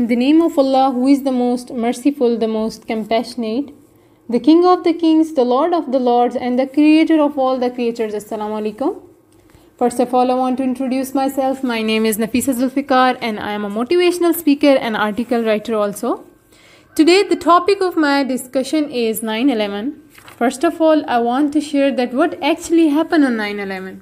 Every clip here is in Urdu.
In the name of Allah, who is the most merciful, the most compassionate, the King of the Kings, the Lord of the Lords, and the Creator of all the creatures. Assalamu alaikum. First of all, I want to introduce myself. My name is Nafisa Zulfikar, and I am a motivational speaker and article writer also. Today, the topic of my discussion is 9/11. First of all, I want to share that what actually happened on 9/11.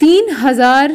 3000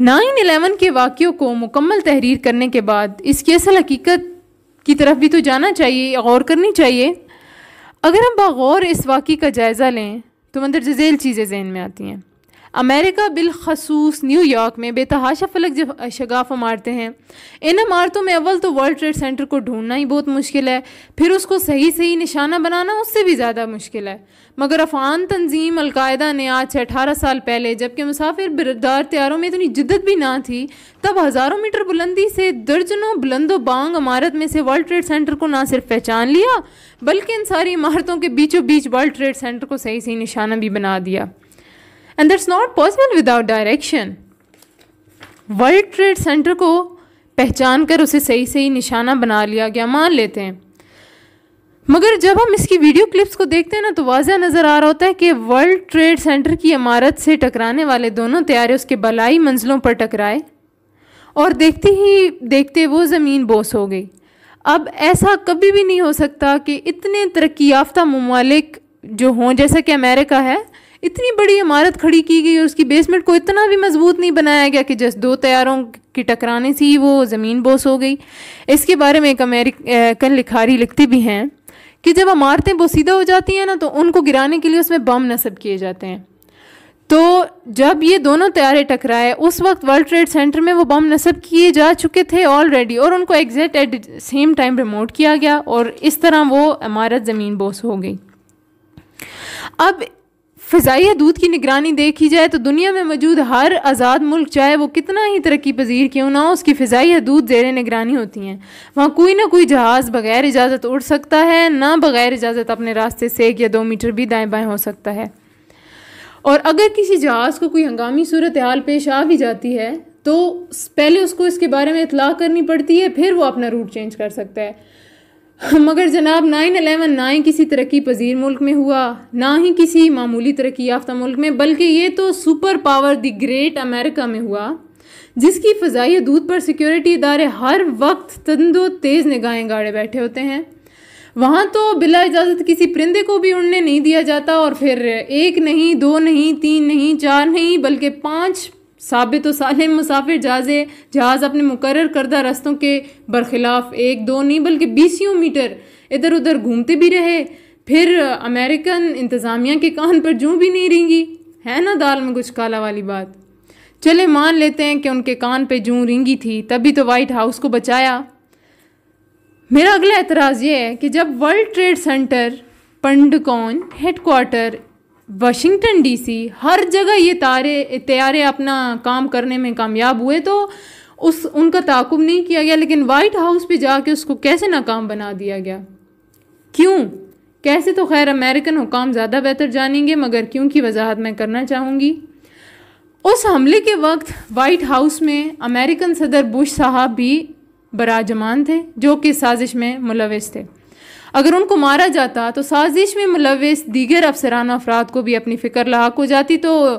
9/11 کے واقعوں کو مکمل تحریر کرنے کے بعد اس کی اصل حقیقت کی طرف بھی تو جانا چاہیے، غور کرنی چاہیے۔ اگر ہم بغور اس واقعے کا جائزہ لیں تو مندرجہ ذیل چیزیں ذہن میں آتی ہیں۔ امریکہ بالخصوص نیو یارک میں بے تحاشا فلک شگاف عمارتیں ہیں۔ ان عمارتوں میں اول تو ورلڈ ٹریڈ سینٹر کو ڈھونڈنا ہی بہت مشکل ہے، پھر اس کو صحیح نشانہ بنانا اس سے بھی زیادہ مشکل ہے۔ مگر افغان تنظیم القاعدہ نے آج سے 18 سال پہلے، جبکہ مسافر بردار طیاروں میں اتنی جدت بھی نہ تھی، تب ہزاروں میٹر بلندی سے درجنوں بلند و بانگ عمارت میں سے ورلڈ ٹریڈ سینٹر کو نہ صرف پہچان لیا بلکہ ان ساری عمارتوں کے بیچوں بیچ ورلڈ ٹریڈ سینٹر کو صحیح نشانہ بھی بنا دیا۔ And that's not possible without direction. World Trade Center کو پہچان کر اسے صحیح نشانہ بنا لیا گیا، مان لیتے ہیں، مگر جب ہم اس کی ویڈیو کلپس کو دیکھتے ہیں نا تو واضح نظر آ رہا ہوتا ہے کہ ورلڈ ٹریڈ سینٹر کی عمارت سے ٹکرانے والے دونوں طیارے اس کے بالائی منزلوں پر ٹکرائے اور دیکھتے ہی دیکھتے وہ زمین بوس ہو گئی۔ اب ایسا کبھی بھی نہیں ہو سکتا کہ اتنے ترقی یافتہ ممالک جو ہوں، جیسا کہ امریکہ ہے، اتنی بڑی عمارت کھڑی کی گئی اور اس کی بیسمنٹ کو اتنا بھی مضبوط نہیں بنایا گیا کہ جس 2 طیاروں کی ٹکرانے سے ہی وہ زمین بوس ہو گئی۔ اس کے بارے میں ایک امریکن لکھاری لکھتے بھی ہیں کہ جب عمارتیں بوسیدہ ہو جاتی ہیں نا تو ان کو گرانے کے لیے اس میں بم نصب کیے جاتے ہیں۔ تو جب یہ دونوں طیارے ٹکرائے اس وقت ورلڈ ٹریڈ سینٹر میں وہ بم نصب کیے جا چکے تھے آلریڈی، اور ان کو exact at same time remote کیا گیا اور اس طرح وہ عمارت زمین بوس ہو گئی۔ اب فضائی حدود کی نگرانی دیکھی جائے تو دنیا میں موجود ہر آزاد ملک، چاہے وہ کتنا ہی ترقی پذیر کیوں نہ ہو، اس کی فضائی حدود زیر نگرانی ہوتی ہیں۔ وہاں کوئی نہ کوئی جہاز بغیر اجازت اڑ سکتا ہے، نہ بغیر اجازت اپنے راستے سے 1 یا 2 میٹر بھی دائیں بائیں ہو سکتا ہے، اور اگر کسی جہاز کو کوئی ہنگامی صورتحال پیش آ بھی جاتی ہے تو پہلے اس کو اس کے بارے میں اطلاع کرنی پڑتی ہے، پھر وہ اپنا روٹ چینج کر سکتا ہے۔ مگر جناب 9/11 نہ ہی کسی ترقی پذیر ملک میں ہوا، نہ ہی کسی معمولی ترقی یافتہ ملک میں، بلکہ یہ تو سپر پاور دی گریٹ امریکہ میں ہوا، جس کی فضائی حدود پر سیکیورٹی ادارے ہر وقت تند و تیز نگاہیں گاڑے بیٹھے ہوتے ہیں۔ وہاں تو بلا اجازت کسی پرندے کو بھی اڑنے نہیں دیا جاتا، اور پھر 1 نہیں 2 نہیں 3 نہیں 4 نہیں بلکہ 5 ثابت و سالم مسافر جہاز اپنے مقرر کردہ رستوں کے برخلاف 1 2 نہیں بلکہ 20 میٹر ادھر ادھر گھومتے بھی رہے۔ پھر امریکن انتظامیہ کے کان پر جوں بھی نہیں رینگی، ہے نا دال میں کچھ کالا والی بات۔ چلے مان لیتے ہیں کہ ان کے کان پہ جوں رینگی تھی، تبھی تو وائٹ ہاؤس کو بچایا۔ میرا اگلا اعتراض یہ ہے کہ جب World Trade Center, Pentagon, head quarter, Washington D C, ہر جگہ یہ طیارے اپنا کام کرنے میں کامیاب ہوئے تو ان کا تعاقب نہیں کیا گیا، لیکن وائٹ ہاؤس پہ جا کے اس کو کیسے ناکام بنا دیا گیا؟ کیوں؟ کیسے تو خیر امریکن حکام زیادہ بہتر جانیں گے، مگر کیوں کی وضاحت میں کرنا چاہوں گی۔ اس حملے کے وقت وائٹ ہاؤس میں امریکن صدر بش صاحب بھی براجمان تھے، جو کہ سازش میں ملوث تھے۔ اگر ان کو مارا جاتا تو سازش میں ملوث دیگر افسران و افراد کو بھی اپنی فکر لاحق ہو جاتی، تو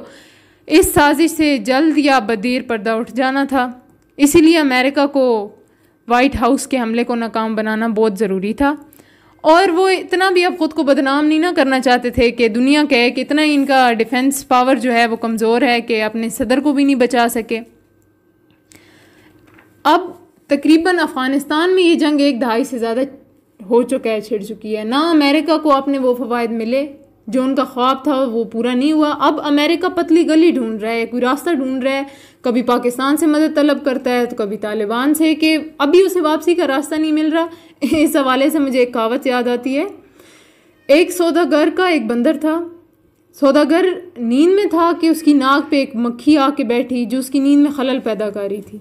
اس سازش سے جلد یا بدیر پردہ اٹھ جانا تھا۔ اسی لیے امریکہ کو وائٹ ہاؤس کے حملے کو ناکام بنانا بہت ضروری تھا، اور وہ اتنا بھی اب خود کو بدنام نہیں نہ کرنا چاہتے تھے کہ دنیا کہے کہ اتنا ہی ان کا ڈیفنس پاور جو ہے وہ کمزور ہے کہ اپنے صدر کو بھی نہیں بچا سکے۔ اب تقریباً افغانستان میں یہ جنگ 1 دہائی سے زیادہ ہو چکا ہے، چھڑ چکی ہے، نہ امریکہ کو اپنے وہ فوائد ملے جو ان کا خواب تھا وہ پورا نہیں ہوا۔ اب امریکہ پتلی گلی ڈھونڈ رہا ہے، کوئی راستہ ڈھونڈ رہا ہے، کبھی پاکستان سے مدد طلب کرتا ہے تو کبھی طالبان سے، کہ ابھی اسے واپسی کا راستہ نہیں مل رہا۔ اس حوالے سے مجھے ایک کہاوت یاد آتی ہے، ایک سوداگر کا ایک بندر تھا۔ سوداگر نیند میں تھا کہ اس کی ناک پہ ایک مکھی آ کے بیٹھی جو اس کی نیند میں خلل پیدا کر رہی تھی۔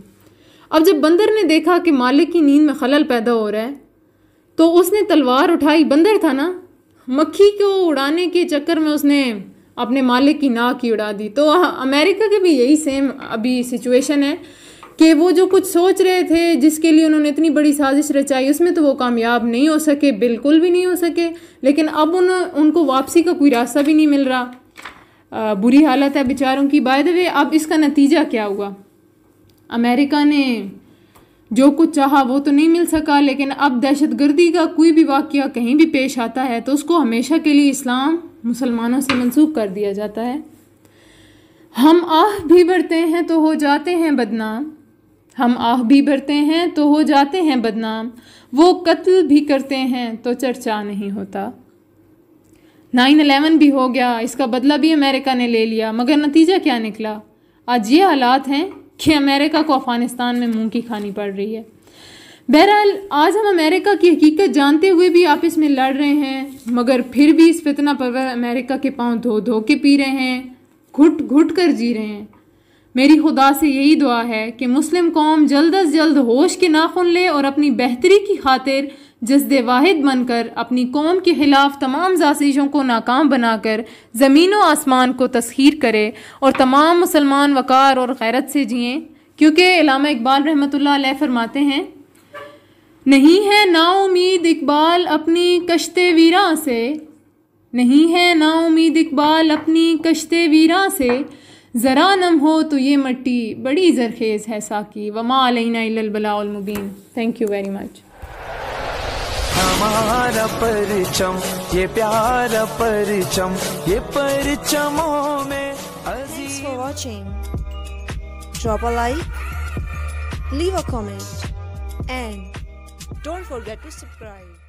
اب جب بندر نے دیکھا کہ مالک کی نیند میں خلل پیدا ہو رہا ہے تو اس نے تلوار اٹھائی، بندر تھا نا، مکھی کو اڑانے کے چکر میں اس نے اپنے مالک کی ناک ہی اڑا دی۔ تو امریکہ کے بھی یہی سیم ابھی سچویشن ہے کہ وہ جو کچھ سوچ رہے تھے، جس کے لیے انہوں نے اتنی بڑی سازش رچائی، اس میں تو وہ کامیاب نہیں ہو سکے، بالکل بھی نہیں ہو سکے، لیکن اب ان کو واپسی کا کوئی راستہ بھی نہیں مل رہا۔ بری حالت ہے بیچاروں کی۔ بائی دا وے اب اس کا نتیجہ کیا ہوا؟ امریکہ نے جو کچھ چاہا وہ تو نہیں مل سکا، لیکن اب دہشت گردی کا کوئی بھی واقعہ کہیں بھی پیش آتا ہے تو اس کو ہمیشہ کے لیے اسلام مسلمانوں سے منسوب کر دیا جاتا ہے۔ ہم آہ بھی بھرتے ہیں تو ہو جاتے ہیں بدنام، ہم آہ بھی بھرتے ہیں تو ہو جاتے ہیں بدنام، وہ قتل بھی کرتے ہیں تو چرچا نہیں ہوتا۔ 9/11 بھی ہو گیا، اس کا بدلہ بھی امریکہ نے لے لیا، مگر نتیجہ کیا نکلا؟ آج یہ حالات ہیں کہ امریکہ کو افغانستان میں منہ کی کھانی پڑ رہی ہے۔ بہرحال آج ہم امریکہ کی حقیقت جانتے ہوئے بھی آپس میں لڑ رہے ہیں، مگر پھر بھی اس فتنہ پرور امریکہ کے پاؤں دھو دھو کے پی رہے ہیں، گھٹ گھٹ کر جی رہے ہیں۔ میری خدا سے یہی دعا ہے کہ مسلم قوم جلد از جلد ہوش کے ناخن لے اور اپنی بہتری کی خاطر جسد واحد بن کر اپنی قوم کے خلاف تمام سازشوں کو ناکام بنا کر زمین و آسمان کو تسخیر کرے اور تمام مسلمان وقار اور غیرت سے جئیں، کیونکہ علامہ اقبال رحمۃ اللہ علیہ فرماتے ہیں، نہیں ہے نا امید اقبال اپنی کشت ویراں سے، نہیں ہے نا امید اقبال اپنی کشت ویراں سے، ذرا نم ہو تو یہ مٹی بڑی زرخیز ہے ساقی، وما علینا الا البلاء المبین۔ Thank you very much. ہمارا پرچم یہ پیارا پرچم، یہ پرچموں میں Thanks for watching. Drop a like, leave a comment, and don't forget to subscribe.